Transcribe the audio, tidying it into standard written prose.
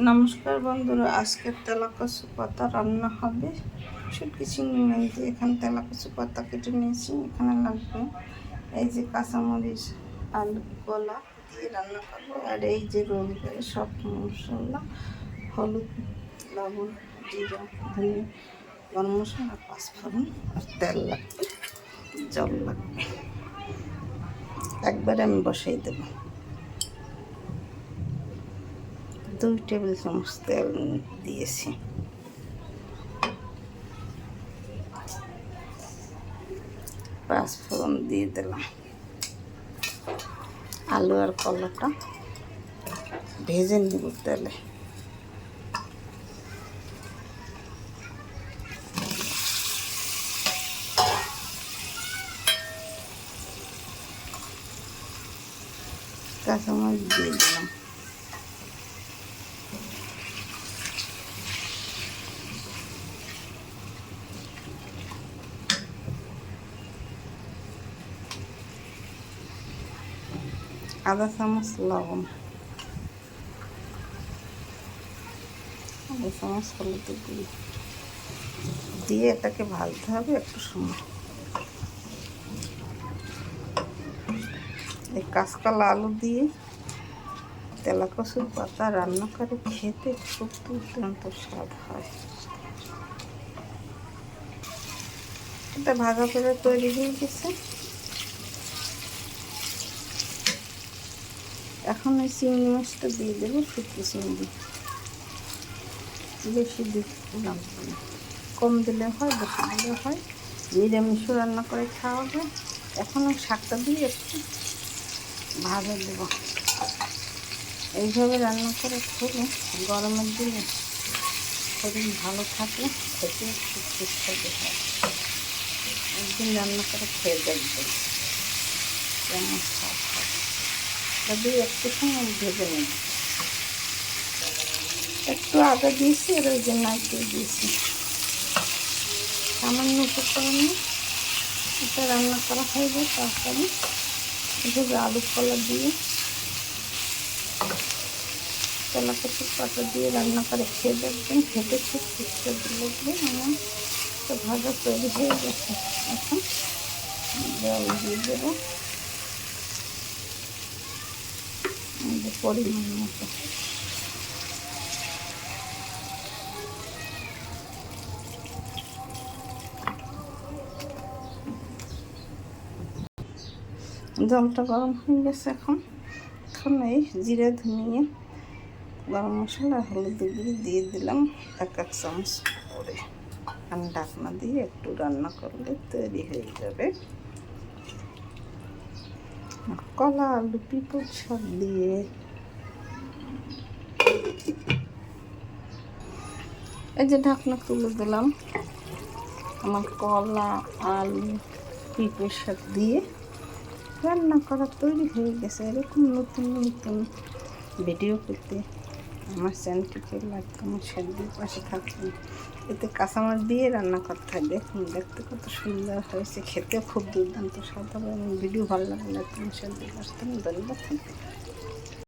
নমস্কার বন্ধুরা, আজকের তেলাকচু পাতা রান্না হবে শুটকি চিংড়ি মাছ দিয়ে। এখানে তেলাকচু পাতা কেটে নিয়েছি। এখানে লাগবে এই যে কাঁচামরিচ, আলু কলা দিয়ে রান্না করবো। আর এই যে রোল করে সব মশলা, হলুদ, লবণ, জিরা, ধনে, গরম মশলা আর পাঁচফোড়ন আর তেল লাগবে, জল লাগবে। একবারে আমি বসাই দেবো। 2 টেবিল চামচ তেল দিয়েছি। পাঁচফোড়ন দিয়ে দিলাম। আলু আর কলাটা ভেজে নিব তেলে। কাঁচামরিচ দিয়ে দিলাম। আধা চামচ লবণ, আধা চামচ হলুদ দিয়ে এটাকে ভাজতে হবে একটু সময়। এই কাঁচকলা আলু দিয়ে তেলাকচুর পাতা রান্না করে খেতে খুব দুর্দান্ত স্বাদ হয়। এটা ভাজা করে তৈরি হয়ে গেছে। এখন এই চিংড়ি মাছটা দিয়ে দেবো। শুটকি চিংড়ি বেশি দিলাম, কম দিলে হয়, বেশি দিলে হয়। নিরামিষও রান্না করে খাওয়া যায়। এখন ওই শাকটা দিয়ে একটু ভাজা দেব। এইভাবে রান্না করে খেলে গরমের দিনে শরীর ভালো থাকে, খেতে খুব সুস্বাদু হয়। একদিন রান্না করে খেয়ে দেখবেন কেমন স্বাদ হয়। দিয়ে একটু সময় ভেজে নেব। একটু আদা দিয়েছি আর ওই জন্য একটু দিয়েছি। সামান্য উপকরণে এটা রান্না করা হয়ে যায় তাড়াতাড়ি। এভাবে আলু কলা দিয়ে তেলাকচুর পাতা দিয়ে রান্না করে খেয়ে দেখবেন, খেতে খুব সুস্বাদু লাগবে। আমার তো ভাজা তৈরি হয়ে গেছে। এখন জল দিয়ে দেবো পরিমাণ মতো। জলটা গরম হয়ে গেছে। এখন এই জিরে, ধনিয়া, গরম মশলা, হলুদ গুঁড়ো দিয়ে দিলাম 1 চামচ করে। আমি ঢাকনা দিয়ে একটু রান্না করলে তৈরি হয়ে যাবে কলা আলু পিঁপড় শাক দিয়ে। এই যে ঢাকনা তুলে দিলাম। আমার কলা আলু পিঁপড় শাক দিয়ে রান্না করা তৈরি হয়ে গেছে। এরকম নতুন নতুন ভিডিও পেতে আমার চ্যানেলটিকে লাইক, কমেন্ট, শেয়ার দিয়ে পাশে থাকবেন। এতে কাঁচামাচ দিয়ে রান্না করতে হয়। দেখুন দেখতে কত সুন্দর হয়েছে, খেতেও খুব দুর্দান্ত স্বাদ হবে। এবং ভিডিও ভালো লাগলে লাইক, কমেন্ট, শেয়ার দিয়ে পাশে থাকবেন। ধন্যবাদ।